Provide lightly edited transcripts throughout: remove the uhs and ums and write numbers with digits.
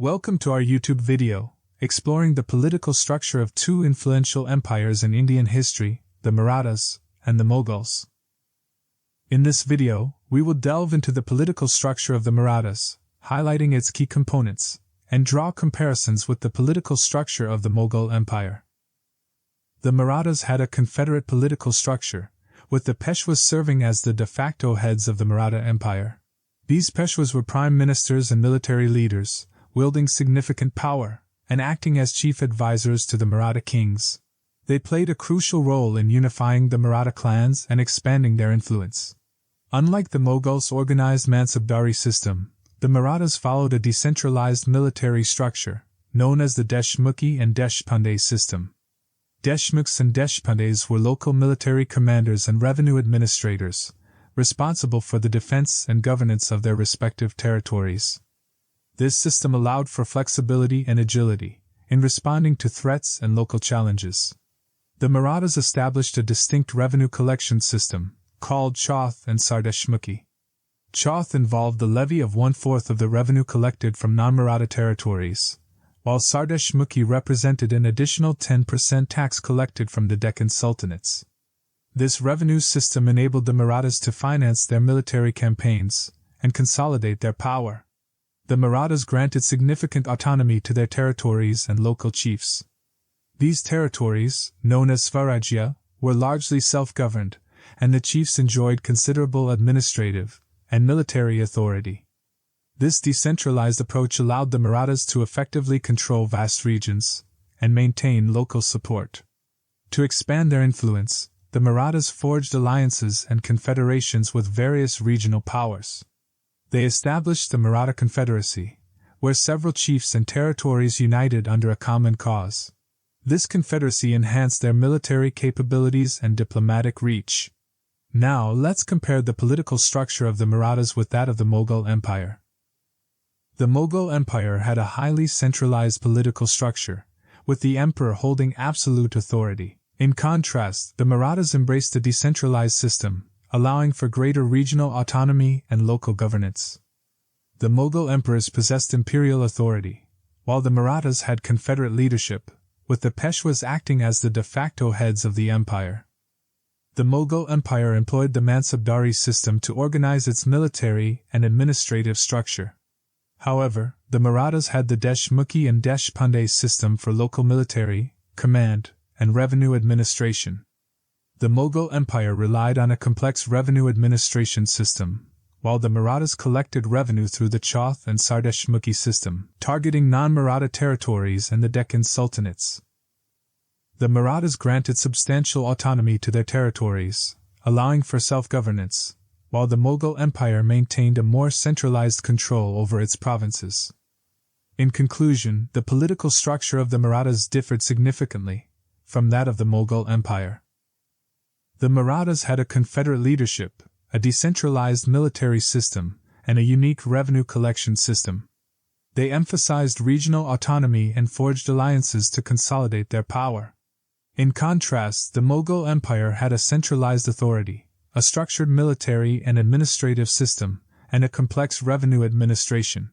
Welcome to our YouTube video, exploring the political structure of two influential empires in Indian history, the Marathas and the Mughals. In this video, we will delve into the political structure of the Marathas, highlighting its key components, and draw comparisons with the political structure of the Mogul Empire. The Marathas had a confederate political structure, with the Peshwas serving as the de facto heads of the Maratha Empire. These Peshwas were prime ministers and military leaders, wielding significant power, and acting as chief advisors to the Maratha kings. They played a crucial role in unifying the Maratha clans and expanding their influence. Unlike the Mughals' organized Mansabdari system, the Marathas followed a decentralized military structure, known as the Deshmukhi and Deshpande system. Deshmukhs and Deshpandes were local military commanders and revenue administrators, responsible for the defense and governance of their respective territories. This system allowed for flexibility and agility in responding to threats and local challenges. The Marathas established a distinct revenue collection system, called Chauth and Sardeshmukhi. Chauth involved the levy of 1/4 of the revenue collected from non-Maratha territories, while Sardeshmukhi represented an additional 10% tax collected from the Deccan sultanates. This revenue system enabled the Marathas to finance their military campaigns and consolidate their power. The Marathas granted significant autonomy to their territories and local chiefs. These territories, known as Swarajya, were largely self-governed, and the chiefs enjoyed considerable administrative and military authority. This decentralized approach allowed the Marathas to effectively control vast regions and maintain local support. To expand their influence, the Marathas forged alliances and confederations with various regional powers. They established the Maratha Confederacy, where several chiefs and territories united under a common cause. This confederacy enhanced their military capabilities and diplomatic reach. Now let's compare the political structure of the Marathas with that of the Mogul Empire. The Mogul Empire had a highly centralized political structure, with the emperor holding absolute authority. In contrast, the Marathas embraced a decentralized system, allowing for greater regional autonomy and local governance. The Mughal emperors possessed imperial authority, while the Marathas had confederate leadership, with the Peshwas acting as the de facto heads of the empire. The Mughal Empire employed the Mansabdari system to organize its military and administrative structure. However, the Marathas had the Deshmukhi and Deshpande system for local military, command, and revenue administration. The Mughal Empire relied on a complex revenue administration system, while the Marathas collected revenue through the Chauth and Sardeshmukhi system, targeting non-Maratha territories and the Deccan sultanates. The Marathas granted substantial autonomy to their territories, allowing for self-governance, while the Mughal Empire maintained a more centralized control over its provinces. In conclusion, the political structure of the Marathas differed significantly from that of the Mughal Empire. The Marathas had a confederate leadership, a decentralized military system, and a unique revenue collection system. They emphasized regional autonomy and forged alliances to consolidate their power. In contrast, the Mughal Empire had a centralized authority, a structured military and administrative system, and a complex revenue administration.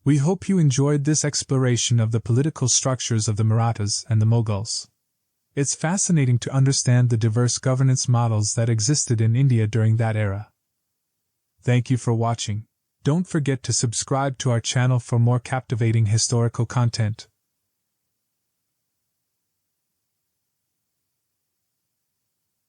We hope you enjoyed this exploration of the political structures of the Marathas and the Mughals. It's fascinating to understand the diverse governance models that existed in India during that era. Thank you for watching. Don't forget to subscribe to our channel for more captivating historical content.